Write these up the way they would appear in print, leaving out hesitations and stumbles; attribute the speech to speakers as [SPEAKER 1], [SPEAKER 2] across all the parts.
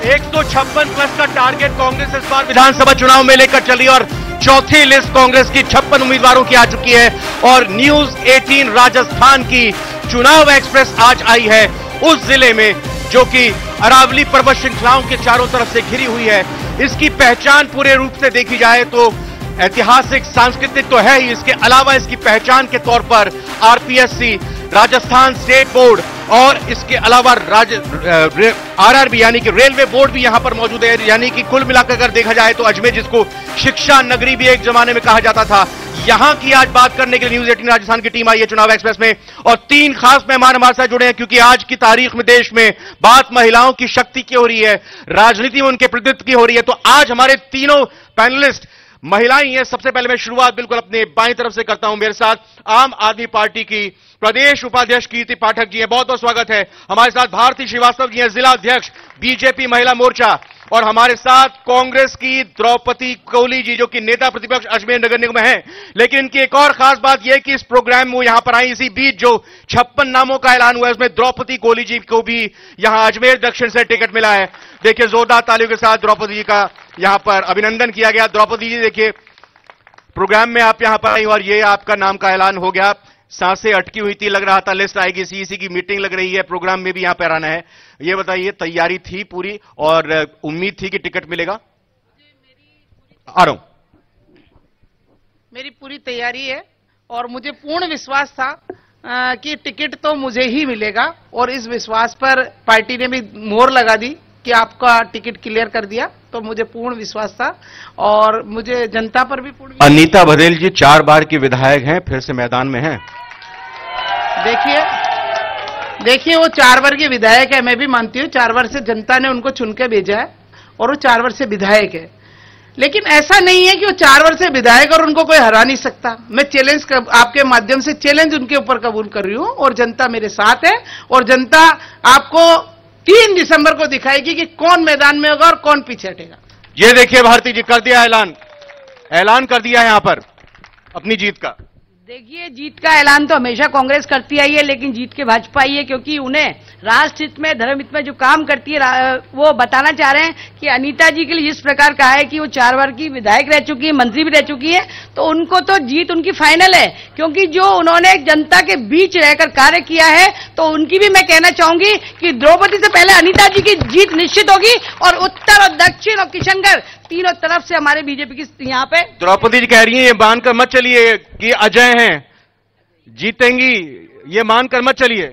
[SPEAKER 1] 156 plus का target Congress इस बार विधानसभा चुनाव में लेकर चली और चौथी लिस्ट कांग्रेस की 56 उम्मीदवारों की आ चुकी है और न्यूज 18 राजस्थान की चुनाव एक्सप्रेस आज आई है उस जिले में जो कि अरावली पर्वत श्रृंखलाओं के चारों तरफ से घिरी हुई है। इसकी पहचान पूरे रूप से देखी जाए तो ऐतिहासिक सांस्कृतिक तो है ही, इसके अलावा इसकी पहचान के तौर पर आरपीएससी, राजस्थान स्टेट बोर्ड और इसके अलावा आरआरबी यानी कि रेलवे बोर्ड भी यहां पर मौजूद है। यानी कि कुल मिलाकर अगर देखा जाए तो अजमेर, जिसको शिक्षा नगरी भी एक जमाने में कहा जाता था, यहां की आज बात करने के लिए न्यूज 18 राजस्थान की टीम आई है चुनाव एक्सप्रेस में और 3 खास मेहमान हमारे साथ जुड़े हैं क्योंकि आज की तारीख में देश में बात महिलाओं की शक्ति की हो रही है, राजनीति में उनके प्रतिनिधित्व की हो रही है। तो आज हमारे तीनों पैनलिस्ट महिलाएं हैं। सबसे पहले मैं शुरुआत बिल्कुल अपने बाईं तरफ से करता हूं। मेरे साथ आम आदमी पार्टी की प्रदेश उपाध्यक्ष कीर्ति पाठक जी हैं, बहुत बहुत स्वागत है। हमारे साथ भारती श्रीवास्तव जी हैं, जिला अध्यक्ष बीजेपी महिला मोर्चा, और हमारे साथ कांग्रेस की द्रौपदी कोहली जी जो कि नेता प्रतिपक्ष अजमेर नगर निगम है। लेकिन इनकी एक और खास बात यह कि इस प्रोग्राम में यहां पर आई इसी बीच जो 56 नामों का ऐलान हुआ है उसमें द्रौपदी कोहली जी को भी यहां अजमेर दक्षिण से टिकट मिला है। देखिए जोरदार तालियों के साथ द्रौपदी जी का यहां पर अभिनंदन किया गया। द्रौपदी जी देखिए प्रोग्राम में आप यहां पर आई और ये आपका नाम का ऐलान हो गया। सांसें अटकी हुई थी, लग रहा था लिस्ट आएगी, सीईसी की मीटिंग लग रही है, प्रोग्राम में भी यहां पर आना है। ये बताइए तैयारी थी पूरी और उम्मीद थी कि टिकट मिलेगा? आ रहा हूं।
[SPEAKER 2] मेरी पूरी तैयारी है और मुझे पूर्ण विश्वास था कि टिकट तो मुझे ही मिलेगा और इस विश्वास पर पार्टी ने भी मोहर लगा दी कि आपका टिकट क्लियर कर दिया, तो मुझे पूर्ण विश्वास था और मुझे जनता पर भी पूर्ण।
[SPEAKER 1] अनीता बघेल जी 4 बार की विधायक हैं, फिर से मैदान में हैं।
[SPEAKER 2] देखिए वो 4 बार के विधायक है, मैं भी मानती हूँ 4 बार से जनता ने उनको चुन के भेजा है और वो 4 बार से विधायक है। लेकिन ऐसा नहीं है कि वो 4 बार से विधायक और उनको कोई हरा नहीं सकता। मैं चैलेंज आपके माध्यम से चैलेंज उनके ऊपर कबूल कर रही हूँ और जनता मेरे साथ है और जनता आपको 3 दिसंबर को दिखाएगी कि कौन मैदान में होगा और कौन पीछे हटेगा।
[SPEAKER 1] ये देखिए भारती जी कर दिया ऐलान कर दिया है यहां पर अपनी जीत का।
[SPEAKER 3] देखिए जीत का ऐलान तो हमेशा कांग्रेस करती आई है, लेकिन जीत के भाजपा आई है क्योंकि उन्हें राष्ट्र हित में, धर्म हित में जो काम करती है वो बताना चाह रहे हैं कि अनीता जी के लिए जिस प्रकार कहा है कि वो 4 बार की विधायक रह चुकी है, मंत्री भी रह चुकी है, तो उनको तो जीत उनकी फाइनल है क्योंकि जो उन्होंने जनता के बीच रहकर कार्य किया है। तो उनकी भी मैं कहना चाहूंगी कि द्रौपदी से पहले अनीता जी की जीत निश्चित होगी और उत्तर और दक्षिण और किशनगढ़ तीनों तरफ से हमारे बीजेपी की यहाँ पे।
[SPEAKER 1] द्रौपदी जी कह रही है ये मानकर मत चलिए कि अजय हैं, जीतेंगी, ये मानकर मत चलिए।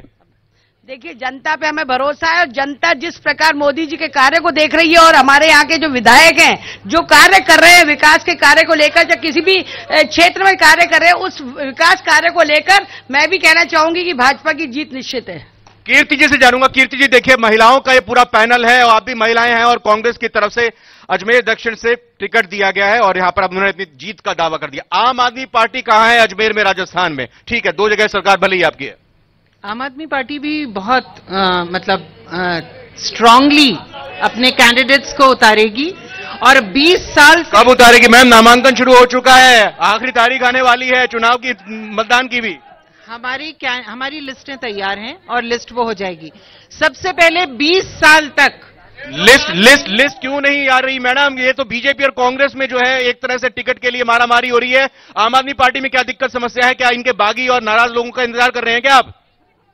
[SPEAKER 3] देखिए जनता पे हमें भरोसा है और जनता जिस प्रकार मोदी जी के कार्य को देख रही है और हमारे यहाँ के जो विधायक हैं जो कार्य कर रहे हैं विकास के कार्य को लेकर, जब किसी भी क्षेत्र में कार्य कर रहे हैं उस विकास कार्य को लेकर मैं भी कहना चाहूंगी कि भाजपा की जीत निश्चित है।
[SPEAKER 1] कीर्ति जी से जानूंगा। कीर्ति जी देखिए महिलाओं का ये पूरा पैनल है और आप भी महिलाएं हैं और कांग्रेस की तरफ से अजमेर दक्षिण से टिकट दिया गया है और यहां पर अब उन्होंने अपनी जीत का दावा कर दिया। आम आदमी पार्टी कहां है अजमेर में, राजस्थान में? ठीक है 2 जगह सरकार भले ही आपकी है।
[SPEAKER 2] आम आदमी पार्टी भी बहुत स्ट्रांगली अपने कैंडिडेट्स को उतारेगी और 20 साल
[SPEAKER 1] कब उतारेगी मैम? नामांकन शुरू हो चुका है, आखिरी तारीख आने वाली है चुनाव की, मतदान की भी।
[SPEAKER 2] हमारी लिस्टें तैयार हैं और लिस्ट वो हो जाएगी। सबसे पहले 20 साल तक
[SPEAKER 1] लिस्ट क्यों नहीं आ रही मैडम? ये तो बीजेपी और कांग्रेस में जो है एक तरह से टिकट के लिए मारामारी हो रही है। आम आदमी पार्टी में क्या दिक्कत समस्या है? क्या इनके बागी और नाराज लोगों का इंतजार कर रहे हैं क्या आप?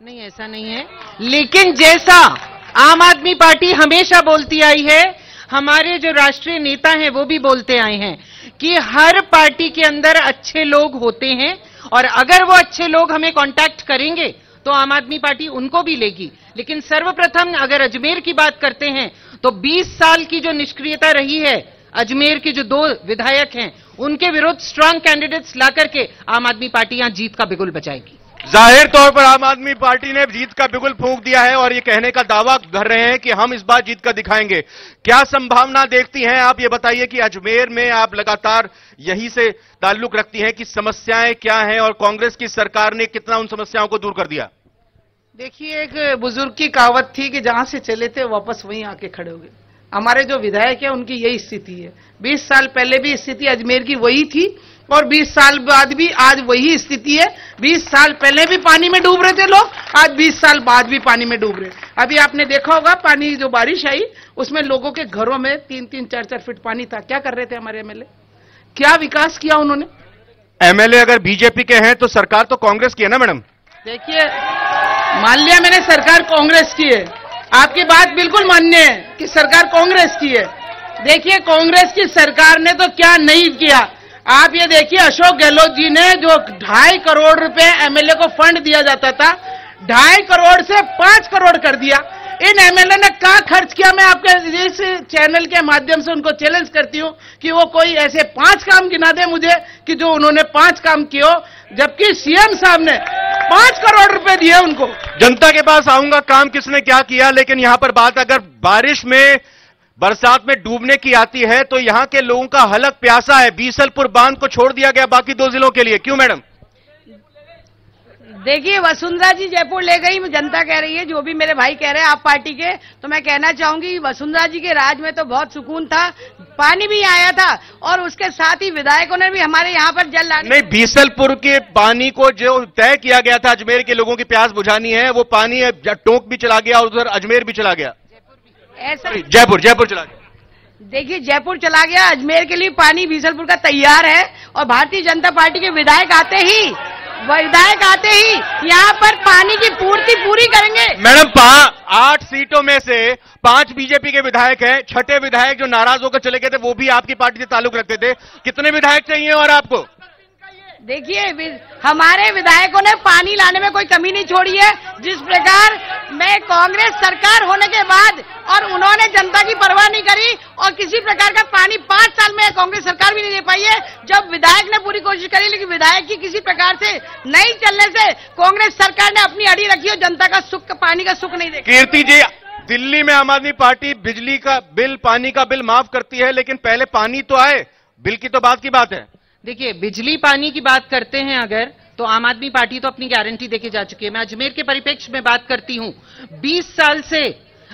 [SPEAKER 2] नहीं ऐसा नहीं है, लेकिन जैसा आम आदमी पार्टी हमेशा बोलती आई है, हमारे जो राष्ट्रीय नेता हैं वो भी बोलते आए हैं कि हर पार्टी के अंदर अच्छे लोग होते हैं और अगर वो अच्छे लोग हमें कांटेक्ट करेंगे तो आम आदमी पार्टी उनको भी लेगी। लेकिन सर्वप्रथम अगर अजमेर की बात करते हैं तो 20 साल की जो निष्क्रियता रही है, अजमेर के जो 2 विधायक हैं उनके विरुद्ध स्ट्रांग कैंडिडेट्स ला करके आम आदमी पार्टी यहां जीत का बिगुल बजाएगी।
[SPEAKER 1] जाहिर तौर पर आम आदमी पार्टी ने जीत का बिगुल फूंक दिया है और ये कहने का दावा कर रहे हैं कि हम इस बार जीत कर दिखाएंगे। क्या संभावना देखती हैं आप? ये बताइए कि अजमेर में आप लगातार यहीं से ताल्लुक रखती हैं कि समस्याएं क्या हैं और कांग्रेस की सरकार ने कितना उन समस्याओं को दूर कर दिया?
[SPEAKER 2] देखिए एक बुजुर्ग की कहावत थी कि जहां से चले थे वापस वहीं आके खड़े हो गए। हमारे जो विधायक है उनकी यही स्थिति है। 20 साल पहले भी स्थिति अजमेर की वही थी
[SPEAKER 4] और 20 साल बाद भी आज वही स्थिति है। 20 साल पहले भी पानी में डूब रहे थे लोग, आज 20 साल बाद भी पानी में डूब रहे। अभी आपने देखा होगा पानी जो बारिश आई उसमें लोगों के घरों में 3-3, 4-4 फीट पानी था। क्या कर रहे थे हमारे एमएलए? क्या विकास किया उन्होंने?
[SPEAKER 1] एमएलए अगर बीजेपी के हैं तो सरकार तो कांग्रेस की है ना मैडम?
[SPEAKER 4] देखिए, मान लिया मैंने सरकार कांग्रेस की है, आपकी बात बिल्कुल मान्य है कि सरकार कांग्रेस की है। देखिए, कांग्रेस की सरकार ने तो क्या नहीं किया। आप ये देखिए, अशोक गहलोत जी ने जो 2.5 करोड़ रुपए एमएलए को फंड दिया जाता था, 2.5 करोड़ से 5 करोड़ कर दिया। इन एमएलए ने कहाँ खर्च किया? मैं आपके इस चैनल के माध्यम से उनको चैलेंज करती हूँ कि वो कोई ऐसे 5 काम गिना दे मुझे कि जो उन्होंने 5 काम किए हो, जबकि सीएम साहब ने 5 करोड़ रुपए दिए उनको।
[SPEAKER 1] जनता के पास आऊंगा काम किसने क्या किया, लेकिन यहां पर बात अगर बारिश में, बरसात में डूबने की आती है तो यहां के लोगों का हलक प्यासा है। बीसलपुर बांध को छोड़ दिया गया बाकी 2 जिलों के लिए, क्यों मैडम?
[SPEAKER 3] देखिए, वसुंधरा जी जयपुर ले गई, जनता कह रही है, जो भी मेरे भाई कह रहे हैं आप पार्टी के, तो मैं कहना चाहूंगी वसुंधरा जी के राज में तो बहुत सुकून था, पानी भी आया था और उसके साथ ही विधायकों ने भी हमारे यहाँ पर जल लाने।
[SPEAKER 1] नहीं, बीसलपुर के पानी को जो तय किया गया था अजमेर के लोगों की प्यास बुझानी है, वो पानी टोंक भी चला गया और उधर अजमेर भी चला गया।
[SPEAKER 3] ऐसा
[SPEAKER 1] जयपुर चला गया।
[SPEAKER 3] देखिए, जयपुर चला गया, अजमेर के लिए पानी बीसलपुर का तैयार है और भारतीय जनता पार्टी के विधायक आते ही यहाँ पर पानी की पूर्ति पूरी करेंगे।
[SPEAKER 1] मैडम, 8 सीटों में से 5 बीजेपी के विधायक हैं। 6ठे विधायक जो नाराज होकर चले गए थे वो भी आपकी पार्टी से ताल्लुक रखते थे। कितने विधायक चाहिए और आपको?
[SPEAKER 3] देखिए, हमारे विधायकों ने पानी लाने में कोई कमी नहीं छोड़ी है। जिस प्रकार मैं कांग्रेस सरकार होने के बाद और उन्होंने जनता की परवाह नहीं करी और किसी प्रकार का पानी 5 साल में कांग्रेस सरकार भी नहीं दे पाई है। जब विधायक ने पूरी कोशिश करी लेकिन विधायक की किसी प्रकार से नहीं चलने से कांग्रेस सरकार ने अपनी अड़ी रखी और जनता का सुख, पानी का सुख नहीं देखा।
[SPEAKER 1] कीर्ति जी, दिल्ली में आम आदमी पार्टी बिजली का बिल, पानी का बिल माफ करती है, लेकिन पहले पानी तो आए, बिल की तो बात की बात है।
[SPEAKER 2] देखिए, बिजली पानी की बात करते हैं अगर, तो आम आदमी पार्टी तो अपनी गारंटी देके जा चुकी है। मैं अजमेर के परिप्रेक्ष्य में बात करती हूं, 20 साल से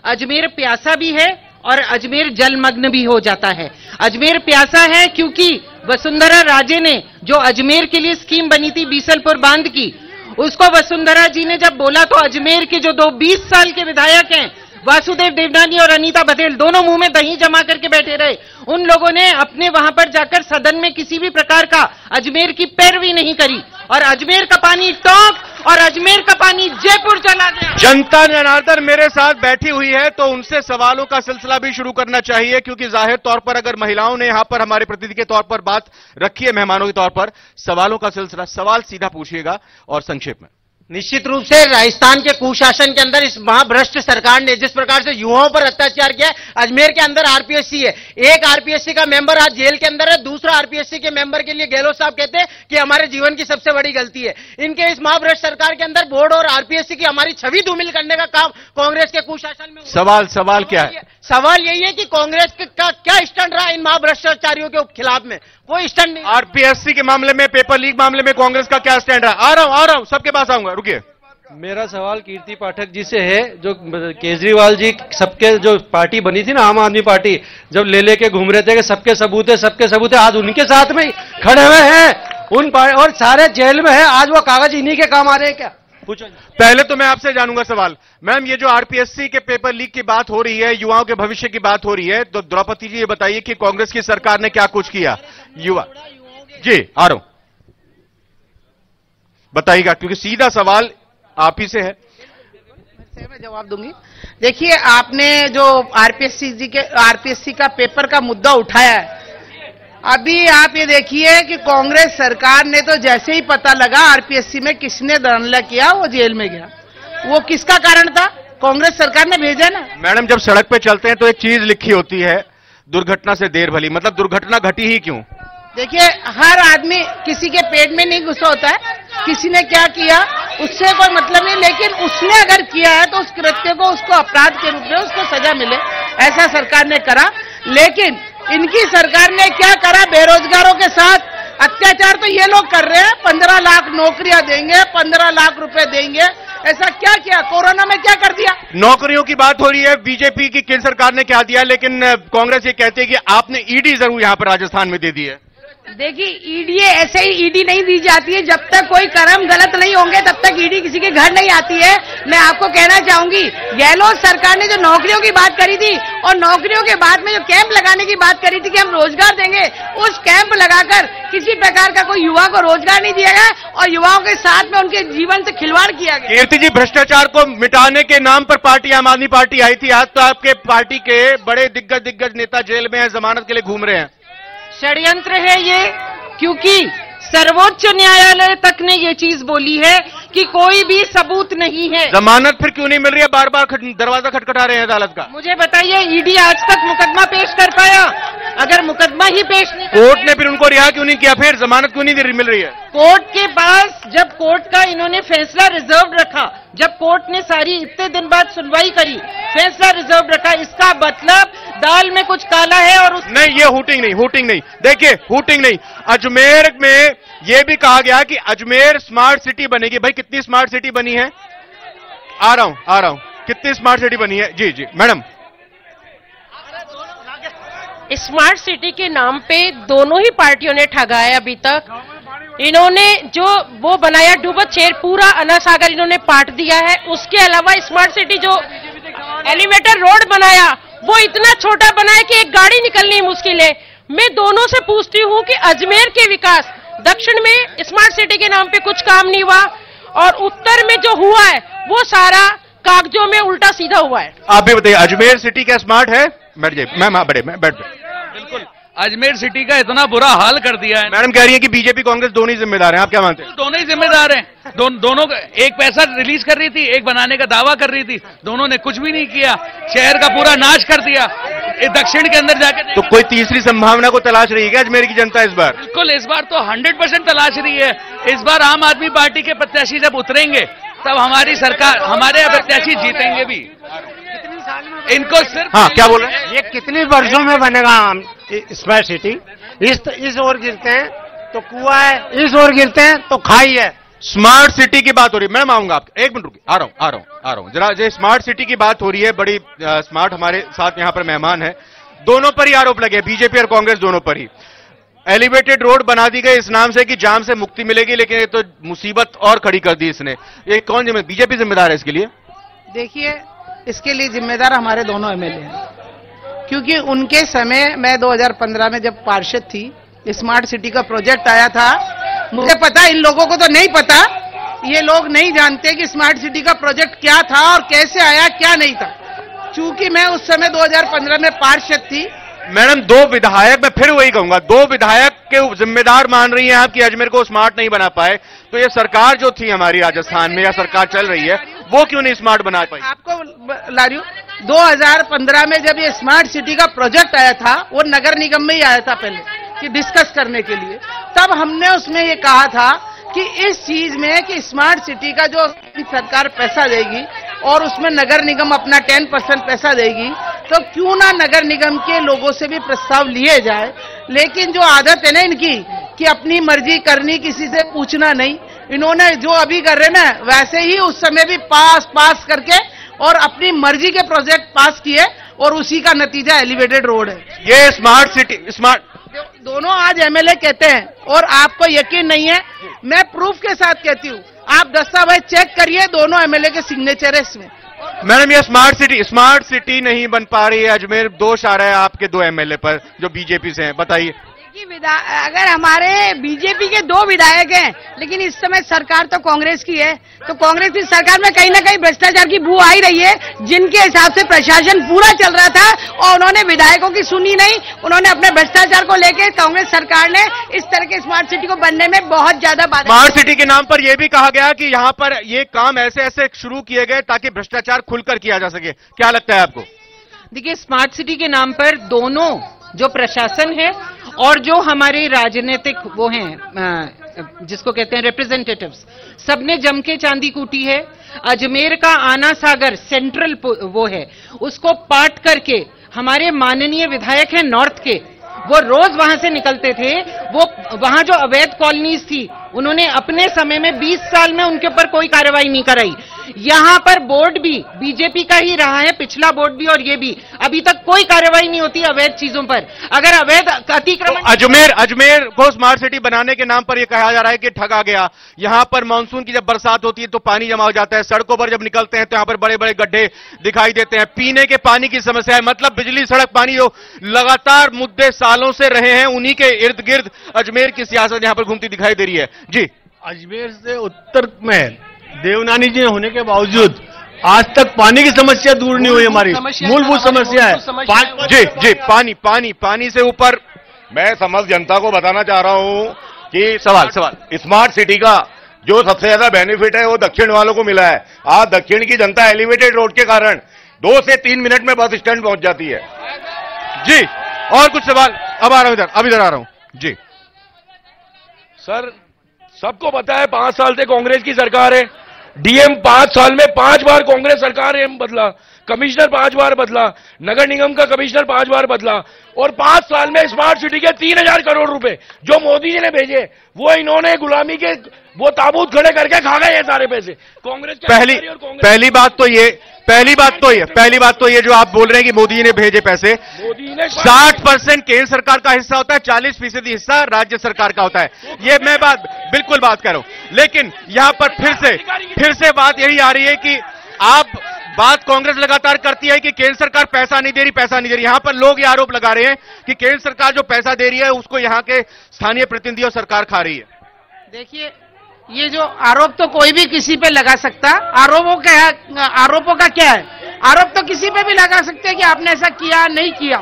[SPEAKER 2] अजमेर प्यासा भी है और अजमेर जलमग्न भी हो जाता है। अजमेर प्यासा है क्योंकि वसुंधरा राजे ने जो अजमेर के लिए स्कीम बनी थी बीसलपुर बांध की, उसको वसुंधरा जी ने जब बोला तो अजमेर के जो 20 साल के विधायक हैं, वासुदेव देवनानी और अनीता बघेल, दोनों मुंह में दही जमा करके बैठे रहे। उन लोगों ने अपने वहां पर जाकर सदन में किसी भी प्रकार का अजमेर की पैरवी नहीं करी और अजमेर का पानी टोंक और अजमेर का पानी जयपुर चला गया।
[SPEAKER 1] जनता जनार्दन मेरे साथ बैठी हुई है तो उनसे सवालों का सिलसिला भी शुरू करना चाहिए, क्योंकि जाहिर तौर पर अगर महिलाओं ने यहां पर हमारे प्रतिनिधि के तौर पर बात रखी है, मेहमानों के तौर पर सवालों का सिलसिला, सवाल सीधा पूछिएगा और संक्षेप में।
[SPEAKER 5] निश्चित रूप से राजस्थान के कुशासन के अंदर इस महाभ्रष्ट सरकार ने जिस प्रकार से युवाओं पर अत्याचार किया है, अजमेर के अंदर आरपीएससी है, एक आरपीएससी का मेंबर आज जेल के अंदर है, दूसरा आरपीएससी के मेंबर के लिए गहलोत साहब कहते हैं कि हमारे जीवन की सबसे बड़ी गलती है। इनके इस महाभ्रष्ट सरकार के अंदर बोर्ड और आरपीएससी की हमारी छवि धूमिल करने का काम कांग्रेस के कुशासन में।
[SPEAKER 1] सवाल क्या है?
[SPEAKER 5] सवाल यही है कि कांग्रेस का क्या स्टैंड रहा इन महाभ्रष्टाचारियों के खिलाफ में? कोई स्टैंड नहीं।
[SPEAKER 1] आरपीएससी के मामले में, पेपर लीक मामले में कांग्रेस का क्या स्टैंड रहा? आ रहा हूं, सबके पास आऊंगा, रुकिए।
[SPEAKER 6] मेरा सवाल कीर्ति पाठक जी से है। जो केजरीवाल जी सबके जो पार्टी बनी थी ना, आम आदमी पार्टी, जब ले लेके घूम रहे थे कि सबके सबूत है, आज उनके साथ में खड़े हुए हैं उन और सारे जेल में है, आज वो कागज इन्हीं के काम आ रहे हैं क्या? पूछो।
[SPEAKER 1] पहले तो मैं आपसे जानूंगा सवाल, मैम, ये जो आरपीएससी के पेपर लीक की बात हो रही है, युवाओं के भविष्य की बात हो रही है, तो द्रौपदी जी ये बताइए कि कांग्रेस की सरकार ने क्या कुछ किया? युवा जी, आ रहा हूं, बताइएगा, क्योंकि सीधा सवाल आप ही से है।
[SPEAKER 4] मैं जवाब दूंगी। देखिए, आपने जो आरपीएससी का पेपर का मुद्दा उठाया है, अभी आप ये देखिए कि कांग्रेस सरकार ने तो जैसे ही पता लगा आरपीएससी में किसने धड़ल्ला किया, वो जेल में गया। वो किसका कारण था? कांग्रेस सरकार ने भेजा ना।
[SPEAKER 1] मैडम, जब सड़क पे चलते हैं तो एक चीज लिखी होती है, दुर्घटना से देर भली, मतलब दुर्घटना घटी ही क्यों?
[SPEAKER 4] देखिए, हर आदमी किसी के पेट में नहीं घुसा होता है, किसी ने क्या किया उससे कोई मतलब नहीं, लेकिन उसने अगर किया है तो उस कृत्य को उसको अपराध के रूप में उसको सजा मिले, ऐसा सरकार ने करा। लेकिन इनकी सरकार ने क्या करा? बेरोजगारों के साथ अत्याचार तो ये लोग कर रहे हैं, 15 लाख नौकरियां देंगे, 15 लाख रुपए देंगे, ऐसा क्या किया? कोरोना में क्या कर दिया?
[SPEAKER 1] नौकरियों की बात हो रही है, बीजेपी की केंद्र सरकार ने क्या दिया, लेकिन कांग्रेस ये कहती है कि आपने ईडी जरूर यहां पर राजस्थान में दे दी है।
[SPEAKER 3] देखिए ईडी ऐसे ही ईडी नहीं दी जाती है, जब तक कोई कर्म गलत नहीं होंगे तब तक ईडी किसी के घर नहीं आती है। मैं आपको कहना चाहूंगी गहलोत सरकार ने जो नौकरियों की बात करी थी और नौकरियों के बाद में जो कैंप लगाने की बात करी थी कि हम रोजगार देंगे, उस कैंप लगाकर किसी प्रकार का कोई युवा को रोजगार नहीं दिया गया और युवाओं के साथ में उनके जीवन से खिलवाड़ किया गया।
[SPEAKER 1] कीर्ति जी, भ्रष्टाचार को मिटाने के नाम पर पार्टी आम आदमी पार्टी आई थी, आज तो आपके पार्टी के बड़े दिग्गज नेता जेल में हैं, जमानत के लिए घूम रहे हैं।
[SPEAKER 2] षड्यंत्र है ये, क्योंकि सर्वोच्च न्यायालय तक ने ये चीज बोली है कि कोई भी सबूत नहीं है।
[SPEAKER 1] जमानत फिर क्यों नहीं मिल रही है? बार बार दरवाजा खटखटा रहे हैं अदालत का।
[SPEAKER 2] मुझे बताइए, ईडी आज तक मुकदमा पेश कर पाया? अगर मुकदमा ही पेश नहीं,
[SPEAKER 1] कोर्ट ने फिर उनको रिहा क्यों नहीं किया? फिर जमानत क्यों नहीं मिल रही है?
[SPEAKER 2] कोर्ट के पास जब कोर्ट का इन्होंने फैसला रिजर्व रखा, जब कोर्ट ने सारी इतने दिन बाद सुनवाई करी, फैसला रिजर्व रखा, इसका मतलब दाल में कुछ काला है। और
[SPEAKER 1] नहीं, ये हुटिंग नहीं, देखिए हुटिंग नहीं। अजमेर में ये भी कहा गया कि अजमेर स्मार्ट सिटी बनेगी। भाई कितनी स्मार्ट सिटी बनी है? आ रहा हूं, कितनी स्मार्ट सिटी बनी है? जी मैडम।
[SPEAKER 7] स्मार्ट सिटी के नाम पे दोनों ही पार्टियों ने ठगा है अभी तक। इन्होंने जो वो बनाया डूबत शहर, पूरा अन्ना सागर इन्होंने पाट दिया है। उसके अलावा स्मार्ट सिटी जो एलिवेटर रोड बनाया वो इतना छोटा बनाया कि एक गाड़ी निकलनी मुश्किल है। मैं दोनों से पूछती हूं कि अजमेर के विकास, दक्षिण में स्मार्ट सिटी के नाम पे कुछ काम नहीं हुआ और उत्तर में जो हुआ है वो सारा कागजों में उल्टा सीधा हुआ है।
[SPEAKER 1] आप भी बताइए, अजमेर सिटी क्या स्मार्ट है? बैठ जाइए मैम, बैठ।
[SPEAKER 8] बिल्कुल, अजमेर सिटी का इतना बुरा हाल कर दिया है।
[SPEAKER 1] मैडम कह रही है कि बीजेपी कांग्रेस दोनों ही जिम्मेदार हैं, आप क्या मानते हैं?
[SPEAKER 8] दोनों ही जिम्मेदार हैं। दोनों एक पैसा रिलीज कर रही थी, एक बनाने का दावा कर रही थी, दोनों ने कुछ भी नहीं किया, शहर का पूरा नाश कर दिया। दक्षिण के अंदर जाकर
[SPEAKER 1] तो कोई तीसरी संभावना को तलाश रही है क्या अजमेर की जनता इस बार?
[SPEAKER 8] बिल्कुल, इस बार तो 100% तलाश रही है। इस बार आम आदमी पार्टी के प्रत्याशी जब उतरेंगे तब हमारी सरकार, हमारे प्रत्याशी जीतेंगे भी। इनको सिर्फ
[SPEAKER 1] क्या बोल रहे हैं?
[SPEAKER 5] ये कितने वर्षों में बनेगा स्मार्ट सिटी? इस ओर गिरते हैं तो कुआं है, इस ओर गिरते हैं तो खाई है।
[SPEAKER 1] स्मार्ट सिटी की बात हो रही है, मैडम आऊंगा आप, एक मिनट रुकिए, आ रहा हूं जरा। जो स्मार्ट सिटी की बात हो रही है, बड़ी स्मार्ट हमारे साथ यहां पर मेहमान है, दोनों पर ही आरोप लगे, बीजेपी और कांग्रेस दोनों पर ही। एलिवेटेड रोड बना दी गई इस नाम से कि जाम से मुक्ति मिलेगी, लेकिन ये तो मुसीबत और खड़ी कर दी इसने। ये कौन बीजेपी जिम्मेदार है इसके लिए?
[SPEAKER 4] देखिए, इसके लिए जिम्मेदार हमारे दोनों एमएलए हैं, क्योंकि उनके समय मैं 2015 में जब पार्षद थी, स्मार्ट सिटी का प्रोजेक्ट आया था। मुझे पता, इन लोगों को तो नहीं पता, ये लोग नहीं जानते कि स्मार्ट सिटी का प्रोजेक्ट क्या था और कैसे आया, क्या नहीं था। चूंकि मैं उस समय 2015 में पार्षद थी।
[SPEAKER 1] मैडम, दो विधायक, मैं फिर वही कहूंगा, दो विधायक के जिम्मेदार मान रही हैं आप कि अजमेर को स्मार्ट नहीं बना पाए, तो ये सरकार जो थी हमारी राजस्थान में, या सरकार चल रही है, वो क्यों नहीं स्मार्ट बना पाई?
[SPEAKER 4] आपको ला रही हूं, 2015 में जब ये स्मार्ट सिटी का प्रोजेक्ट आया था, वो नगर निगम में ही आया था पहले कि डिस्कस करने के लिए। तब हमने उसमें ये कहा था कि इस चीज में कि स्मार्ट सिटी का जो सरकार पैसा देगी और उसमें नगर निगम अपना 10% पैसा देगी, तो क्यों ना नगर निगम के लोगों से भी प्रस्ताव लिए जाए। लेकिन जो आदत है ना इनकी कि अपनी मर्जी करनी, किसी से पूछना नहीं, इन्होंने जो अभी कर रहे ना वैसे ही उस समय भी पास करके और अपनी मर्जी के प्रोजेक्ट पास किए और उसी का नतीजा एलिवेटेड रोड है।
[SPEAKER 1] ये स्मार्ट सिटी,
[SPEAKER 4] दोनों आज एमएलए कहते हैं और आपको यकीन नहीं है, मैं प्रूफ के साथ कहती हूँ, आप दस्तावेज चेक करिए, दोनों एमएलए के सिग्नेचर है इसमें।
[SPEAKER 1] मैडम, ये स्मार्ट सिटी नहीं बन पा रही है अजमेर, दोष आ रहा है आपके दो एमएलए पर जो बीजेपी से हैं, बताइए।
[SPEAKER 3] अगर हमारे बीजेपी के 2 विधायक हैं, लेकिन इस समय सरकार तो कांग्रेस की है, तो कांग्रेस की सरकार में कहीं ना कहीं भ्रष्टाचार की बू आ ही रही है, जिनके हिसाब से प्रशासन पूरा चल रहा था और उन्होंने विधायकों की सुनी नहीं। उन्होंने अपने भ्रष्टाचार को लेकर कांग्रेस सरकार ने इस तरह के स्मार्ट सिटी को बनने में बहुत ज्यादा बाधा।
[SPEAKER 1] स्मार्ट सिटी के नाम पर यह भी कहा गया कि यहाँ पर ये काम ऐसे शुरू किए गए ताकि भ्रष्टाचार खुलकर किया जा सके, क्या लगता है आपको?
[SPEAKER 2] देखिए, स्मार्ट सिटी के नाम पर दोनों जो प्रशासन है और जो हमारे राजनीतिक वो हैं, जिसको कहते हैं रिप्रेजेंटेटिव्स, सबने जम के चांदी कूटी है। अजमेर का आना सागर सेंट्रल वो है, उसको पाट करके हमारे माननीय विधायक हैं नॉर्थ के, वो रोज वहां से निकलते थे। वो वहां जो अवैध कॉलोनीज थी, उन्होंने अपने समय में 20 साल में उनके ऊपर कोई कार्रवाई नहीं कराई। यहाँ पर बोर्ड भी बीजेपी का ही रहा है, पिछला बोर्ड भी और ये भी। अभी तक कोई कार्रवाई नहीं होती अवैध चीजों पर। अगर अवैध अतिक्रमण
[SPEAKER 1] तो अजमेर को स्मार्ट सिटी बनाने के नाम पर यह कहा जा रहा है कि ठगा गया। यहां पर मानसून की जब बरसात होती है तो पानी जमा हो जाता है, सड़कों पर जब निकलते हैं तो यहां पर बड़े बड़े गड्ढे दिखाई देते हैं, पीने के पानी की समस्या है। मतलब बिजली, सड़क, पानी जो लगातार मुद्दे सालों से रहे हैं, उन्हीं के इर्द गिर्द अजमेर की सियासत यहां पर घूमती दिखाई दे रही है। जी,
[SPEAKER 9] अजमेर से उत्तर में देवनानी जी होने के बावजूद आज तक पानी की समस्या दूर नहीं हुई। हमारी मूलभूत समस्या है
[SPEAKER 1] जी, पानी से ऊपर।
[SPEAKER 10] मैं समस्त जनता को बताना चाह रहा हूं कि
[SPEAKER 1] सवाल
[SPEAKER 10] स्मार्ट सिटी का जो सबसे ज्यादा बेनिफिट है वो दक्षिण वालों को मिला है। आज दक्षिण की जनता एलिवेटेड रोड के कारण 2 से 3 मिनट में बस स्टैंड पहुंच जाती है।
[SPEAKER 1] जी, और कुछ सवाल? अब आ रहा हूं अब इधर आ रहा हूं। जी
[SPEAKER 11] सर, सबको पता है 5 साल से कांग्रेस की सरकार है। डीएम 5 साल में 5 बार कांग्रेस सरकार एम बदला, कमिश्नर 5 बार बदला, नगर निगम का कमिश्नर 5 बार बदला, और 5 साल में स्मार्ट सिटी के 3000 करोड़ रुपए जो मोदी जी ने भेजे वो इन्होंने गुलामी के वो ताबूत खड़े करके खा गए ये सारे पैसे। कांग्रेस
[SPEAKER 1] पहली बात तो ये जो आप बोल रहे हैं कि मोदी जी ने भेजे पैसे, 60% केंद्र सरकार का हिस्सा होता है, 40% हिस्सा राज्य सरकार का होता है। ये मैं बिल्कुल बात कर रहा हूं। लेकिन यहां पर फिर से बात यही आ रही है कि बात कांग्रेस लगातार करती है कि केंद्र सरकार पैसा नहीं दे रही। यहां पर लोग ये आरोप लगा रहे हैं कि केंद्र सरकार जो पैसा दे रही है उसको यहां के स्थानीय प्रतिनिधि और सरकार खा रही है।
[SPEAKER 4] देखिए, ये जो आरोप तो कोई भी किसी पे लगा सकता। आरोपों का क्या है? आरोप तो किसी पे भी लगा सकते हैं कि आपने ऐसा किया नहीं किया।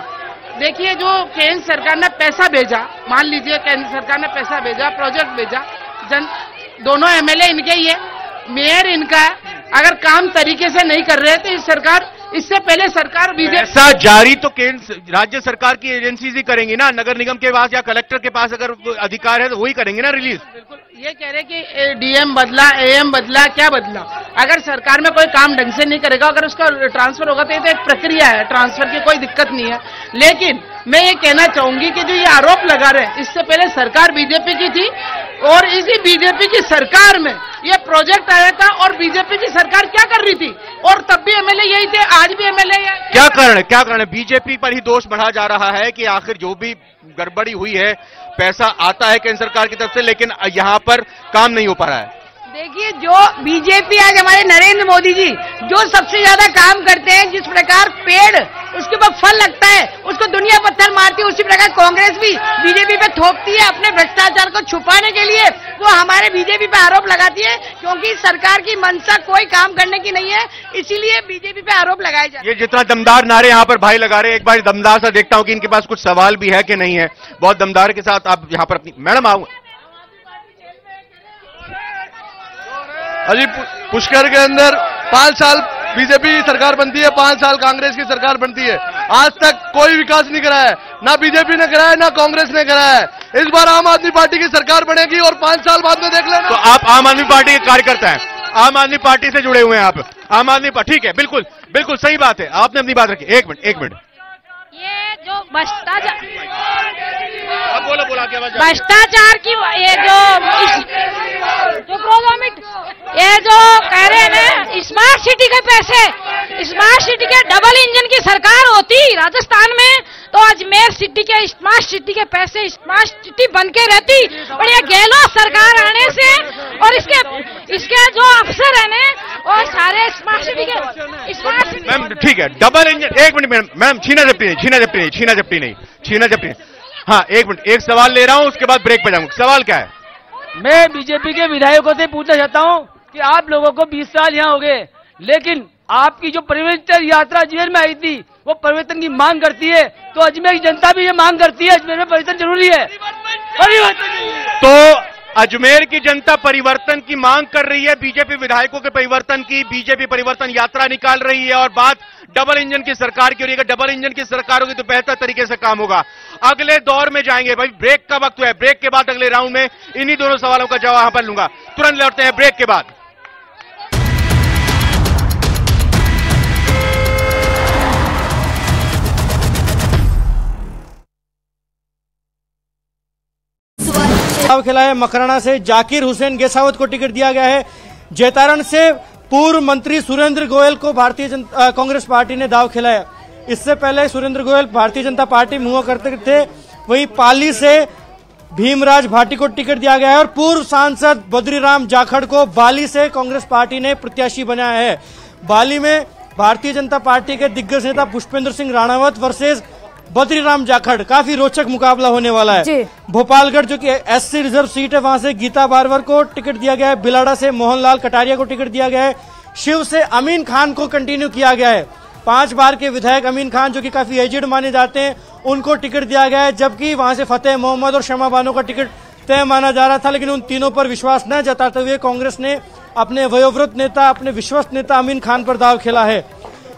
[SPEAKER 4] देखिए, जो केंद्र सरकार ने पैसा भेजा, मान लीजिए केंद्र सरकार ने पैसा भेजा, प्रोजेक्ट भेजा, दोनों एमएलए इनके ही है, मेयर इनका है। अगर काम तरीके से नहीं कर रहे तो इससे पहले सरकार बीजेपी
[SPEAKER 1] ऐसा जारी तो राज्य सरकार की एजेंसी ही करेंगी ना। नगर निगम के पास या कलेक्टर के पास अगर अधिकार है तो वही करेंगे ना रिलीज।
[SPEAKER 4] बिल्कुल, ये कह रहे कि डीएम बदला, एएम बदला, क्या बदला? अगर सरकार में कोई काम ढंग से नहीं करेगा, अगर उसका ट्रांसफर होगा तो ये तो एक प्रक्रिया है, ट्रांसफर की कोई दिक्कत नहीं है। लेकिन मैं ये कहना चाहूंगी कि जो ये आरोप लगा रहे हैं, इससे पहले सरकार बीजेपी की थी और इसी बीजेपी की सरकार में ये प्रोजेक्ट आया था और बीजेपी की सरकार क्या कर रही थी? और तब भी एमएलए यही थे, आज भी एमएलए है।
[SPEAKER 1] क्या कारण है? बीजेपी पर ही दोष बढ़ा जा रहा है कि आखिर जो भी गड़बड़ी हुई है, पैसा आता है केंद्र सरकार की तरफ से लेकिन यहां पर काम नहीं हो पा रहा है।
[SPEAKER 3] देखिए, जो बीजेपी आज हमारे नरेंद्र मोदी जी जो सबसे ज्यादा काम करते हैं, जिस प्रकार पेड़ उसके ऊपर फल लगता है उसको दुनिया पत्थर मारती है, उसी प्रकार कांग्रेस भी बीजेपी पे थोपती है अपने भ्रष्टाचार को छुपाने के लिए। वो हमारे बीजेपी पे आरोप लगाती है क्योंकि सरकार की मंशा कोई काम करने की नहीं है, इसीलिए बीजेपी पे आरोप लगाए जाते हैं।
[SPEAKER 1] ये जितना दमदार नारे यहाँ पर भाई लगा रहे हैं, एक बार दमदार सा देखता हूँ कि इनके पास कुछ सवाल भी है कि नहीं है। बहुत दमदार के साथ आप यहाँ पर अपनी मैडम आओ।
[SPEAKER 9] अजी, पुष्कर के अंदर 5 साल बीजेपी की सरकार बनती है, 5 साल कांग्रेस की सरकार बनती है। आज तक कोई विकास नहीं करा है, ना बीजेपी ने कराया ना कांग्रेस ने कराया है। इस बार आम आदमी पार्टी की सरकार बनेगी और 5 साल बाद में देख लेना।
[SPEAKER 1] तो आप आम आदमी पार्टी के कार्यकर्ता हैं, आम आदमी पार्टी से जुड़े हुए हैं आप। आम आदमी पार्टी, ठीक है, बिल्कुल सही बात है, आपने अपनी बात रखी। एक मिनट
[SPEAKER 12] ये जो भ्रष्टाचार
[SPEAKER 1] बोला क्या
[SPEAKER 12] भ्रष्टाचार की ये जो गवर्नमेंट ये जो कह रहे हैं ना स्मार्ट सिटी के पैसे, स्मार्ट सिटी के डबल इंजन की सरकार होती राजस्थान में तो अजमेर सिटी के स्मार्ट सिटी के पैसे स्मार्ट सिटी बन के रहती। और ये गहलोत सरकार आने से और इसके जो अफसर है ना वो सारे स्मार्ट सिटी के
[SPEAKER 1] मैम, ठीक है, डबल इंजन। एक मिनट मैम, छीना झपटी नहीं। हाँ, एक मिनट, एक सवाल ले रहा हूँ, उसके बाद ब्रेक पे जाऊंगा। सवाल क्या है?
[SPEAKER 13] मैं बीजेपी के विधायकों से पूछना चाहता हूँ कि आप लोगों को 20 साल यहाँ हो गए, लेकिन आपकी जो परिवर्तन यात्रा अजमेर में आई थी वो परिवर्तन की मांग करती है, तो अजमेर की जनता भी ये मांग करती है अजमेर में परिवर्तन जरूरी है।
[SPEAKER 1] तो अजमेर की जनता परिवर्तन की मांग कर रही है, बीजेपी विधायकों के परिवर्तन की, बीजेपी परिवर्तन यात्रा निकाल रही है और बात डबल इंजन की सरकार की हो रही है। डबल इंजन की सरकार होगी तो बेहतर तरीके से काम होगा। अगले दौर में जाएंगे भाई, ब्रेक का वक्त है, ब्रेक के बाद अगले राउंड में इन्हीं दोनों सवालों का जवाब यहां पर लूंगा। तुरंत लौटते हैं ब्रेक के बाद।
[SPEAKER 14] खिला है मकराना से जाकिर हुसैन गेसावत को टिकट दिया गया है, जैतारण से पूर्व मंत्री सुरेंद्र गोयल को भारतीय कांग्रेस पार्टी ने दाव खिलाया। इससे पहले सुरेंद्र गोयल भारतीय जनता पार्टी में हुआ करते थे। वहीं पाली से भीमराज भाटी को टिकट दिया गया है और पूर्व सांसद बद्रीराम जाखड़ को बाली से कांग्रेस पार्टी ने प्रत्याशी बनाया है। बाली में भारतीय जनता पार्टी के दिग्गज नेता पुष्पेंद्र सिंह राणावत वर्सेस बद्रीराम जाखड़, काफी रोचक मुकाबला होने वाला है। भोपालगढ़ जो कि एससी रिजर्व सीट है, वहां से गीता बारवर को टिकट दिया गया है। बिलाड़ा से मोहनलाल कटारिया को टिकट दिया गया है। शिव से अमीन खान को कंटिन्यू किया गया है। 5 बार के विधायक अमीन खान जो कि काफी एजेड माने जाते हैं, उनको टिकट दिया गया है, जबकि वहां से फतेह मोहम्मद और शमा बानो का टिकट तय माना जा रहा था। लेकिन उन तीनों पर विश्वास न जताते हुए कांग्रेस ने अपने वयोवृद्ध नेता, अपने विश्वस्त नेता अमीन खान पर दाव खेला है।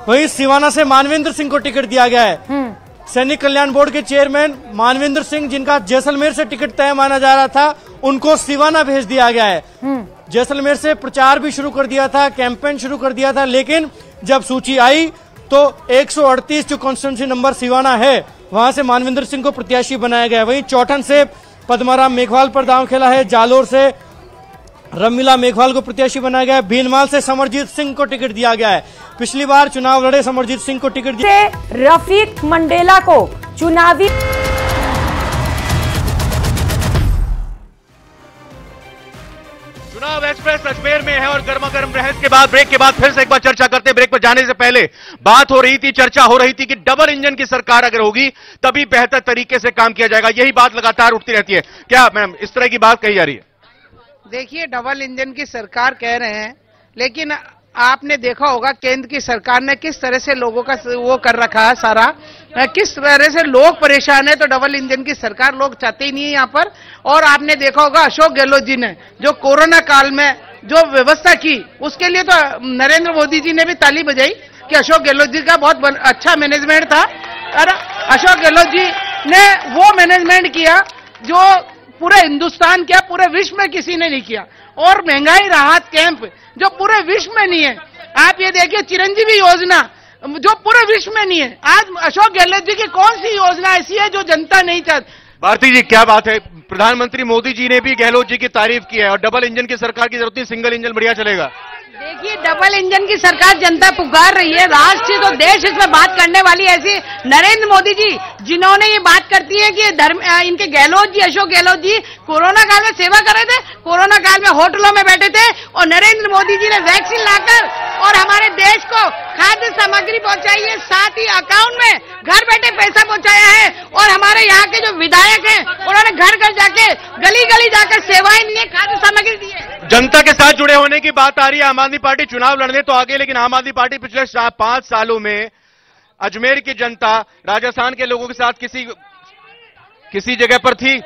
[SPEAKER 14] वहीं सिवाना से मानवेंद्र सिंह को टिकट दिया गया है। सैनिक कल्याण बोर्ड के चेयरमैन मानवेंद्र सिंह, जिनका जैसलमेर से टिकट तय माना जा रहा था, उनको सिवाना भेज दिया गया है। जैसलमेर से प्रचार भी शुरू कर दिया था, कैंपेन शुरू कर दिया था, लेकिन जब सूची आई तो 138 जो कॉन्स्टिट्यूंसी नंबर सिवाना है, वहां से मानवेंद्र सिंह को प्रत्याशी बनाया गया है। वहीं चौठन से पद्माराम मेघवाल पर दांव खेला है। जालोर से रमीला मेघवाल को प्रत्याशी बनाया गया है। भीनमाल से समरजीत सिंह को टिकट दिया गया है। पिछली बार चुनाव लड़े समरजीत सिंह को टिकट दिया।
[SPEAKER 15] रफीक मंडेला को चुनावी
[SPEAKER 1] चुनाव एक्सप्रेस अजमेर में है और गर्मा गर्म बहस के बाद, ब्रेक के बाद फिर से एक बार चर्चा करते हैं। ब्रेक पर जाने से पहले बात हो रही थी, चर्चा हो रही थी कि डबल इंजन की सरकार अगर होगी तभी बेहतर तरीके से काम किया जाएगा। यही बात लगातार उठती रहती है। क्या मैम इस तरह की बात कही जा रही है?
[SPEAKER 4] देखिए, डबल इंजन की सरकार कह रहे हैं, लेकिन आपने देखा होगा केंद्र की सरकार ने किस तरह से लोगों का वो कर रखा है सारा, किस तरह से लोग परेशान है। तो डबल इंजन की सरकार लोग चाहते ही नहीं है यहाँ पर। और आपने देखा होगा अशोक गहलोत जी ने जो कोरोना काल में जो व्यवस्था की, उसके लिए तो नरेंद्र मोदी जी ने भी ताली बजाई कि अशोक गहलोत जी का बहुत अच्छा मैनेजमेंट था। और अशोक गहलोत जी ने वो मैनेजमेंट किया जो पूरे हिंदुस्तान किया, पूरे विश्व में किसी ने नहीं किया। और महंगाई राहत कैंप जो पूरे विश्व में नहीं है। आप ये देखिए, चिरंजीवी योजना जो पूरे विश्व में नहीं है। आज अशोक गहलोत जी की कौन सी योजना ऐसी है जो जनता नहीं चाहती?
[SPEAKER 1] भारती जी, क्या बात है, प्रधानमंत्री मोदी जी ने भी गहलोत जी की तारीफ की है और डबल इंजन की सरकार की जरूरत नहीं, सिंगल इंजन बढ़िया चलेगा।
[SPEAKER 3] देखिए, डबल इंजन की सरकार जनता पुकार रही है। राष्ट्र तो देश इसमें बात करने वाली ऐसी नरेंद्र मोदी जी, जिन्होंने ये बात करती है कि इनके गहलोत जी, अशोक गहलोत जी कोरोना काल में सेवा कर रहे थे, कोरोना काल में होटलों में बैठे थे और नरेंद्र मोदी जी ने वैक्सीन लाकर और हमारे देश को खाद्य सामग्री पहुंचाई है, साथ ही अकाउंट में घर बैठे पैसा पहुंचाया है। और हमारे यहाँ के जो विधायक हैं, उन्होंने घर घर जाके, गली गली जाकर सेवाएं दी है, खाद्य सामग्री दी है।
[SPEAKER 1] जनता के साथ जुड़े होने की बात आ रही है। आम आदमी पार्टी चुनाव लड़ने तो आगे, लेकिन आम आदमी पार्टी पिछले 5 सालों में अजमेर की जनता, राजस्थान के लोगों के साथ किसी जगह पर थी,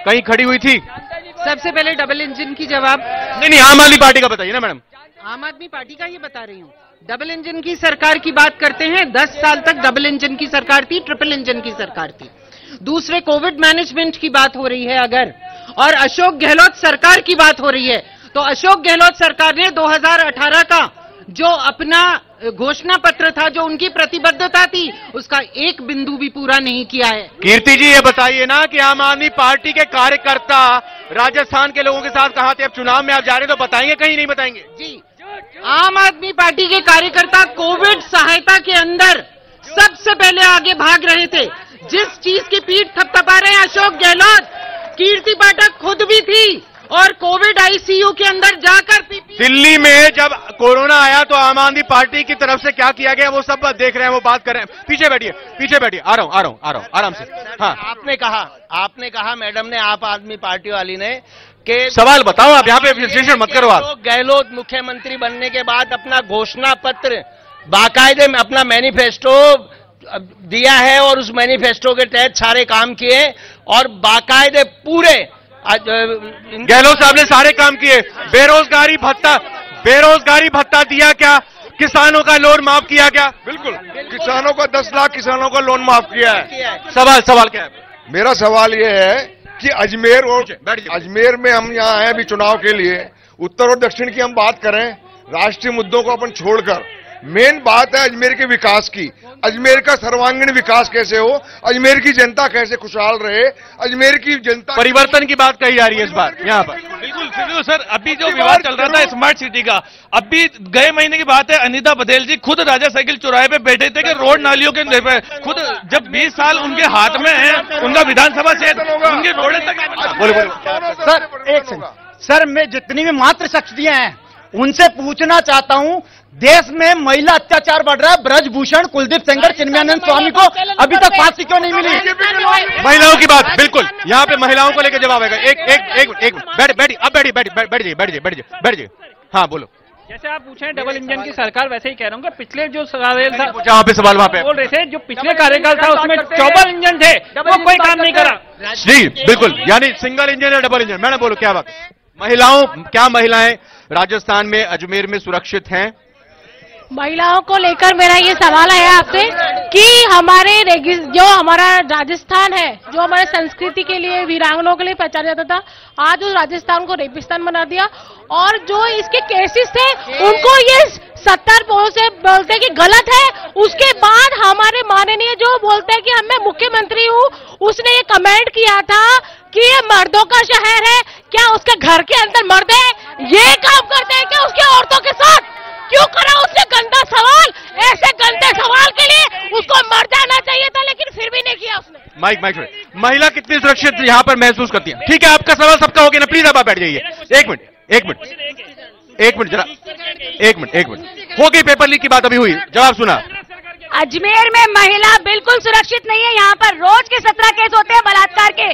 [SPEAKER 1] कहीं खड़ी हुई थी।
[SPEAKER 2] सबसे पहले डबल इंजन की जवाब
[SPEAKER 1] नहीं, आम आदमी पार्टी का बताइए ना मैडम।
[SPEAKER 2] आम आदमी पार्टी का ये बता रही हूँ। डबल इंजन की सरकार की बात करते हैं, 10 साल तक डबल इंजन की सरकार थी, ट्रिपल इंजन की सरकार थी। दूसरे कोविड मैनेजमेंट की बात हो रही है अगर, और अशोक गहलोत सरकार की बात हो रही है, तो अशोक गहलोत सरकार ने 2018 का जो अपना घोषणा पत्र था, जो उनकी प्रतिबद्धता थी, उसका एक बिंदु भी पूरा नहीं किया है।
[SPEAKER 1] कीर्ति जी, ये बताइए ना कि आम आदमी पार्टी के कार्यकर्ता राजस्थान के लोगों के साथ कहां थे? अब चुनाव में आप जा रहे हैं तो बताएंगे, कहीं नहीं बताएंगे?
[SPEAKER 2] जी, आम आदमी पार्टी के कार्यकर्ता कोविड सहायता के अंदर सबसे पहले आगे भाग रहे थे। जिस चीज की पीठ थपथपा रहे हैं अशोक गहलोत, कीर्ति पाठक खुद भी थी और कोविड आईसीयू के अंदर जाकर
[SPEAKER 1] दिल्ली में जब कोरोना आया तो आम आदमी पार्टी की तरफ से क्या किया गया वो सब देख रहे हैं, वो बात कर रहे हैं। पीछे बैठिए, आ रहा हूं आराम से। हाँ,
[SPEAKER 5] आपने कहा मैडम ने, आप आदमी पार्टी वाली ने, कि
[SPEAKER 1] सवाल बताओ आप, यहाँ पे विश्लेषण मत करो आप।
[SPEAKER 5] गहलोत मुख्यमंत्री बनने के बाद अपना घोषणा पत्र बाकायदे में अपना मैनिफेस्टो दिया है और उस मैनिफेस्टो के तहत सारे काम किए और बाकायदे पूरे
[SPEAKER 1] गहलोत साहब ने सारे काम किए। बेरोजगारी भत्ता दिया क्या? किसानों का लोन माफ किया क्या?
[SPEAKER 11] बिल्कुल, किसानों का 10 लाख किसानों का लोन माफ किया है।
[SPEAKER 1] सवाल क्या है?
[SPEAKER 11] मेरा सवाल यह है कि अजमेर में हम यहाँ हैं अभी चुनाव के लिए, उत्तर और दक्षिण की हम बात करें, राष्ट्रीय मुद्दों को अपन छोड़कर
[SPEAKER 16] मेन बात है अजमेर के विकास की। अजमेर का सर्वांगीण विकास कैसे हो, अजमेर की जनता कैसे खुशहाल रहे, अजमेर की जनता
[SPEAKER 1] परिवर्तन की बात कही जा रही है इस बार यहाँ पर।
[SPEAKER 8] बिल्कुल सर, अभी जो विवाद चल रहा था स्मार्ट सिटी का, अभी गए महीने की बात है, अनीता पटेल जी खुद राजा साइकिल चौराहे पे बैठे थे कि रोड नालियों के खुद जब 20 साल उनके हाथ में है, उनका विधानसभा क्षेत्र, उनके रोड तक।
[SPEAKER 1] बोले
[SPEAKER 5] सर एक सेकंड सर, मैं जितनी भी मात्र शख्सियां हैं उनसे पूछना चाहता हूं, देश में महिला अत्याचार बढ़ रहा है। ब्रजभूषण, कुलदीप सेंगर, चिन्मयानंद स्वामी को अभी तक फांसी क्यों नहीं मिली?
[SPEAKER 1] महिलाओं की बात बिल्कुल यहाँ पे महिलाओं को लेकर जवाब आएगा। एक बैठ जाइए। हाँ बोलो।
[SPEAKER 17] जैसे आप पूछे डबल इंजन की सरकार, वैसे ही कह रहा हूँ कि पिछले जो कार्यकाल था,
[SPEAKER 1] जहाँ पे सवाल वहाँ पे
[SPEAKER 17] बोल रहे थे, जो पिछले कार्यकाल था उसमें डबल इंजन थे, वो कोई काम नहीं करा।
[SPEAKER 1] जी बिल्कुल, यानी सिंगल इंजन या डबल इंजन। मैंने बोलो क्या बात, क्या महिलाएं राजस्थान में, अजमेर में सुरक्षित हैं?
[SPEAKER 7] महिलाओं को लेकर मेरा ये सवाल है आपसे कि हमारे जो हमारा राजस्थान है, जो हमारे संस्कृति के लिए, वीरांगनाओं के लिए पहचाना जाता था, आज उस राजस्थान को रेगिस्तान बना दिया। और जो इसके केसेस थे उनको ये 70 से बोलते कि गलत है। उसके बाद हमारे माननीय जो बोलते हैं कि मैं मुख्यमंत्री हूँ, उसने ये कमेंट किया था कि ये मर्दों का शहर है। क्या उसके घर के अंदर मर्द है? ये काम करते हैं क्या उसकी औरतों के साथ? क्यों करा उसने गंदा सवाल? ऐसे गंदे सवाल के लिए उसको मर जाना चाहिए था, लेकिन फिर भी नहीं किया उसने।
[SPEAKER 1] माइक महिला कितनी सुरक्षित यहाँ पर महसूस करती है? ठीक है, आपका सवाल सबका हो गया ना, प्लीज आप बैठ जाइए। एक मिनट हो गई, पेपर लीक की बात अभी हुई, जवाब सुना।
[SPEAKER 12] अजमेर में महिला बिल्कुल सुरक्षित नहीं है। यहाँ पर रोज के 17 केस होते हैं बलात्कार के।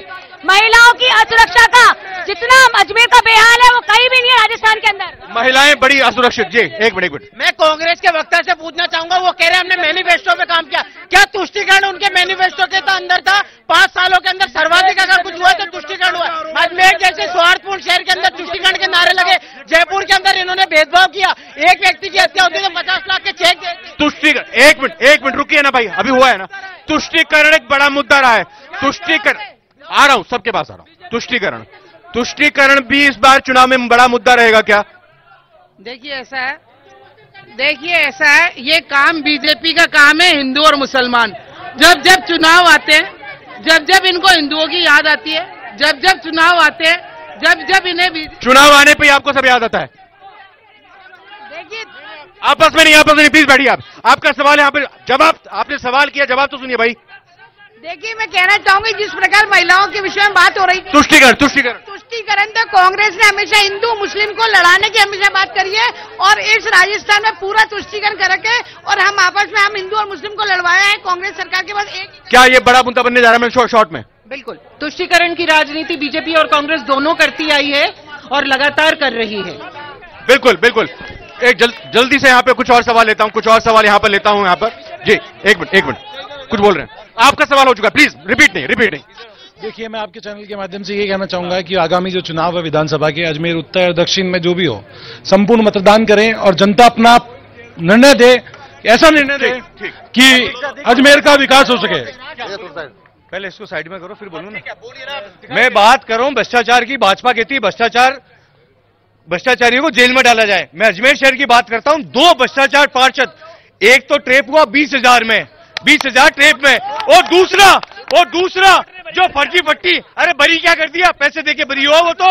[SPEAKER 12] महिलाओं की असुरक्षा का जितना अजमेर का बेहाल है वो कहीं भी नहीं है राजस्थान के अंदर।
[SPEAKER 1] महिलाएं बड़ी असुरक्षित। जी एक मिनट
[SPEAKER 5] मैं कांग्रेस के वक्ता से पूछना चाहूंगा, वो कह रहे हैं हमने मैनिफेस्टो पे काम किया, क्या तुष्टिकरण उनके मैनिफेस्टो के तो अंदर था? 5 सालों के अंदर सर्वाधिक अगर कुछ हुआ तो तुष्टिकरण हुआ। अजमेर जैसे स्वार्थपूर्ण शहर के अंदर तुष्टिकरण के नारे लगे। जयपुर के अंदर इन्होंने भेदभाव किया, एक व्यक्ति की हत्या होती है तो 50 लाख के चेक देते।
[SPEAKER 1] तुष्टिकरण, एक मिनट रुकिए ना भाई, अभी हुआ है ना। तुष्टिकरण एक बड़ा मुद्दा रहा है। तुष्टिकरण, आ रहा हूं, सबके पास आ रहा हूं। तुष्टिकरण भी इस बार चुनाव में बड़ा मुद्दा रहेगा क्या?
[SPEAKER 4] देखिए ऐसा है, ये काम बीजेपी का काम है। हिंदू और मुसलमान जब जब चुनाव आते हैं, जब इनको हिंदुओं की याद आती है, जब चुनाव आते हैं, जब इन्हें
[SPEAKER 1] चुनाव आने पे आपको सब याद आता है।
[SPEAKER 4] देखिए
[SPEAKER 1] आपस में नहीं, प्लीज बैठिए। आपका सवाल यहाँ पे जवाब, आपने सवाल किया, जवाब तो सुनिए भाई।
[SPEAKER 3] देखिए मैं कहना चाहूंगी, जिस प्रकार महिलाओं के विषय में बात हो रही है, तुष्टिकरण तो कांग्रेस ने हमेशा हिंदू मुस्लिम को लड़ाने की हमेशा बात करी है, और इस राजस्थान में पूरा तुष्टिकरण करके और हम आपस में, हम हिंदू और मुस्लिम को लड़वाया है। कांग्रेस सरकार के पास एक,
[SPEAKER 1] क्या ये बड़ा मुद्दा बनने जा रहा है? शॉर्ट में
[SPEAKER 2] बिल्कुल तुष्टिकरण की राजनीति बीजेपी और कांग्रेस दोनों करती आई है और लगातार कर रही है।
[SPEAKER 1] बिल्कुल। एक जल्दी से यहाँ पे कुछ और सवाल लेता हूँ, कुछ और सवाल यहाँ पर लेता हूँ। यहाँ पर जी एक मिनट कुछ बोल रहे हैं, आपका सवाल हो चुका, प्लीज रिपीट नहीं।
[SPEAKER 18] देखिए, मैं आपके चैनल के माध्यम से ये कहना चाहूंगा कि आगामी जो चुनाव है विधानसभा के, अजमेर उत्तर और दक्षिण में जो भी हो, संपूर्ण मतदान करें और जनता अपना निर्णय दे, ऐसा निर्णय दे कि अजमेर का विकास हो सके।
[SPEAKER 1] पहले इसको साइड में करो, फिर बोलूं ना। मैं बात कर रहा हूं भ्रष्टाचार की। भाजपा कहती है भ्रष्टाचारियों को जेल में डाला जाए। मैं अजमेर शहर की बात करता हूं। 2 भ्रष्टाचार पार्षद, एक तो ट्रेप हुआ 20,000 में, 20,000 ट्रेप में, और दूसरा जो फर्जी पट्टी, अरे बरी क्या कर दिया, पैसे देके बरी हुआ वो तो।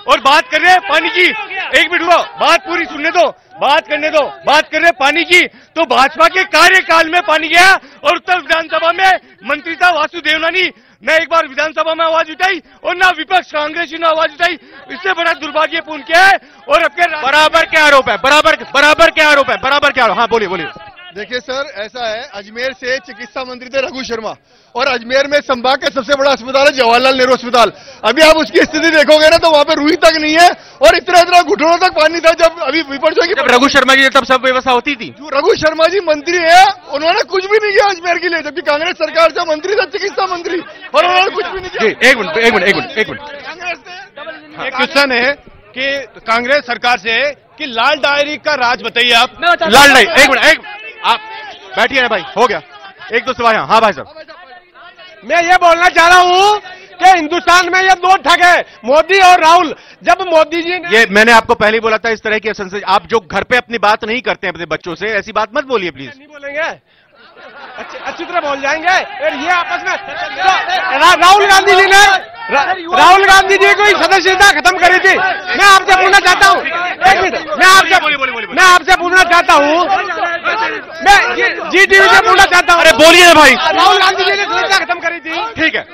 [SPEAKER 1] और बात कर रहे हैं पानी की, एक मिनट हुआ, बात पूरी सुनने दो, बात करने दो। बात कर रहे पानी की, तो भाजपा के कार्यकाल में पानी गया, और उत्तर विधानसभा में मंत्री था वासु देवनानी, न एक बार विधानसभा में आवाज उठाई और ना विपक्ष कांग्रेसी ने आवाज उठाई। इससे बड़ा दुर्भाग्यपूर्ण क्या है? और अब बराबर क्या आरोप है? बराबर क्या आरोप है? हाँ बोलिए।
[SPEAKER 16] देखिए सर, ऐसा है, अजमेर से चिकित्सा मंत्री थे रघु शर्मा, और अजमेर में संभाग का सबसे बड़ा अस्पताल है जवाहरलाल नेहरू अस्पताल। अभी आप उसकी स्थिति देखोगे ना तो वहां पे रुई तक नहीं है, और इतना घुटनों तक पानी था जब अभी विपक्षों की।
[SPEAKER 1] रघु शर्मा जी तब सब व्यवस्था होती थी।
[SPEAKER 16] जो रघु शर्मा जी मंत्री है, उन्होंने कुछ भी नहीं किया अजमेर के लिए, जबकि कांग्रेस सरकार से मंत्री था चिकित्सा मंत्री, और उन्होंने कुछ भी नहीं किया।
[SPEAKER 1] एक मिनट
[SPEAKER 19] एक क्वेश्चन है कि कांग्रेस सरकार से कि लाल डायरी का राज बताइए आप।
[SPEAKER 1] लाल डायरी, एक मिनट आप बैठिए ना भाई, हो गया। 1-2 सवाल। हाँ भाई साहब,
[SPEAKER 19] मैं ये बोलना चाह रहा हूँ कि हिंदुस्तान में ये दो ठग है, मोदी और राहुल। जब मोदी जी ने
[SPEAKER 1] ये मैंने आपको पहले ही बोला था, इस तरह की संसद आप जो घर पे अपनी बात नहीं करते हैं अपने बच्चों से, ऐसी बात मत बोलिए प्लीज।
[SPEAKER 19] नहीं बोलेंगे, अच्छी तरह बोल जाएंगे। ये आपस में राहुल गांधी जी ने राहुल गांधी जी को सदस्यता खत्म करी थी। मैं आपसे पूछना चाहता हूँ, एक मिनट, मैं आपसे पूछना चाहता हूँ, मैं जी टीवी से पूछना चाहता हूँ।
[SPEAKER 1] अरे बोलिए ना भाई।
[SPEAKER 19] राहुल गांधी जी ने सदस्यता खत्म करी थी।
[SPEAKER 1] ठीक है,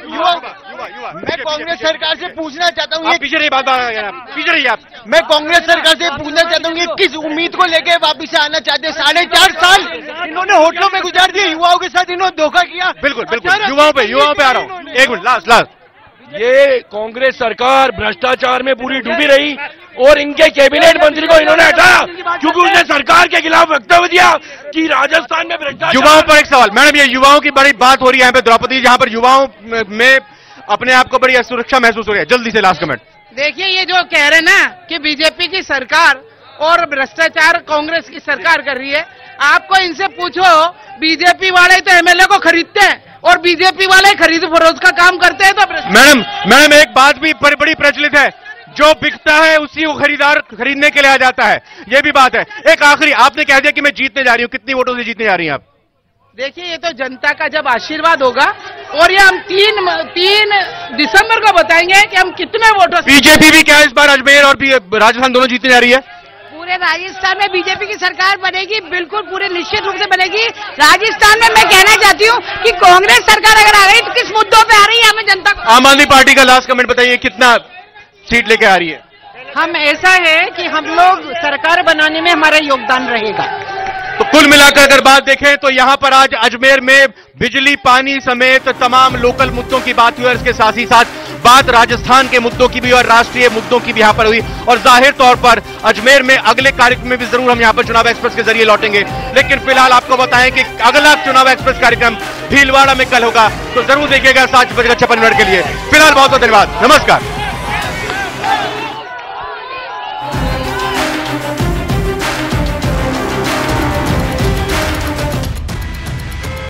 [SPEAKER 5] मैं कांग्रेस सरकार से पूछना चाहता हूँ,
[SPEAKER 1] पीछे रही बात, पीछे रही आप।
[SPEAKER 5] मैं कांग्रेस सरकार से पूछना चाहता हूँ, ये किस उम्मीद को लेके वापिस आना चाहते हैं? 4.5 साल इन्होंने होटलों में गुजार दिए, युवाओं के साथ इन्होंने धोखा किया।
[SPEAKER 1] बिल्कुल बिल्कुल, युवाओं पे आ रहा हूँ, एक मिनट, लास्ट।
[SPEAKER 11] ये कांग्रेस सरकार भ्रष्टाचार में पूरी डूबी रही और इनके कैबिनेट मंत्री को इन्होंने हटाया क्योंकि उसने सरकार के खिलाफ वक्तव्य दिया कि राजस्थान में भ्रष्टाचार।
[SPEAKER 1] युवाओं पर एक सवाल मैडम, ये युवाओं की बड़ी बात हो रही है यहाँ पे द्रौपदी, जहाँ पर युवाओं में अपने आप को बड़ी असुरक्षा महसूस हो रही है। जल्दी से लास्ट कमेंट।
[SPEAKER 4] देखिए, ये जो कह रहे ना कि बीजेपी की सरकार और भ्रष्टाचार कांग्रेस की सरकार कर रही है, आपको इनसे पूछो, बीजेपी वाले तो एमएलए को खरीदते हैं और बीजेपी वाले खरीद फरोख्त का काम करते हैं। तो
[SPEAKER 1] मैडम एक बात भी बड़ी प्रचलित है, जो बिकता है उसी को खरीदार खरीदने के लिए आ जाता है, ये भी बात है। एक आखिरी, आपने कह दिया कि मैं जीतने जा रही हूँ, कितनी वोटों से जीतने जा रही हैं आप?
[SPEAKER 4] देखिए, ये तो जनता का जब आशीर्वाद होगा और ये हम 3 दिसंबर को बताएंगे कि हम कितने वोटों से।
[SPEAKER 1] बीजेपी भी क्या इस बार अजमेर और राजस्थान दोनों जीतने जा रही है?
[SPEAKER 3] पूरे राजस्थान में बीजेपी की सरकार बनेगी, बिल्कुल पूरे निश्चित रूप से बनेगी। राजस्थान में मैं कहना चाहती हूँ कि कांग्रेस सरकार अगर आ रही तो किस मुद्दों पे आ रही है हमें जनता को।
[SPEAKER 1] आम आदमी पार्टी का लास्ट कमेंट बताइए, कितना सीट लेके आ रही है?
[SPEAKER 2] हम ऐसा है कि हम लोग सरकार बनाने में हमारा योगदान रहेगा।
[SPEAKER 1] तो कुल मिलाकर अगर बात देखें तो यहां पर आज अजमेर में बिजली पानी समेत तमाम लोकल मुद्दों की बात हुई और इसके साथ ही साथ बात राजस्थान के मुद्दों की भी और राष्ट्रीय मुद्दों की भी यहां पर हुई। और जाहिर तौर पर अजमेर में अगले कार्यक्रम में भी जरूर हम यहां पर चुनाव एक्सप्रेस के जरिए लौटेंगे, लेकिन फिलहाल आपको बताएं कि अगला चुनाव एक्सप्रेस कार्यक्रम भीलवाड़ा में कल होगा, तो जरूर देखिएगा 7:56 के लिए। फिलहाल बहुत बहुत धन्यवाद, नमस्कार।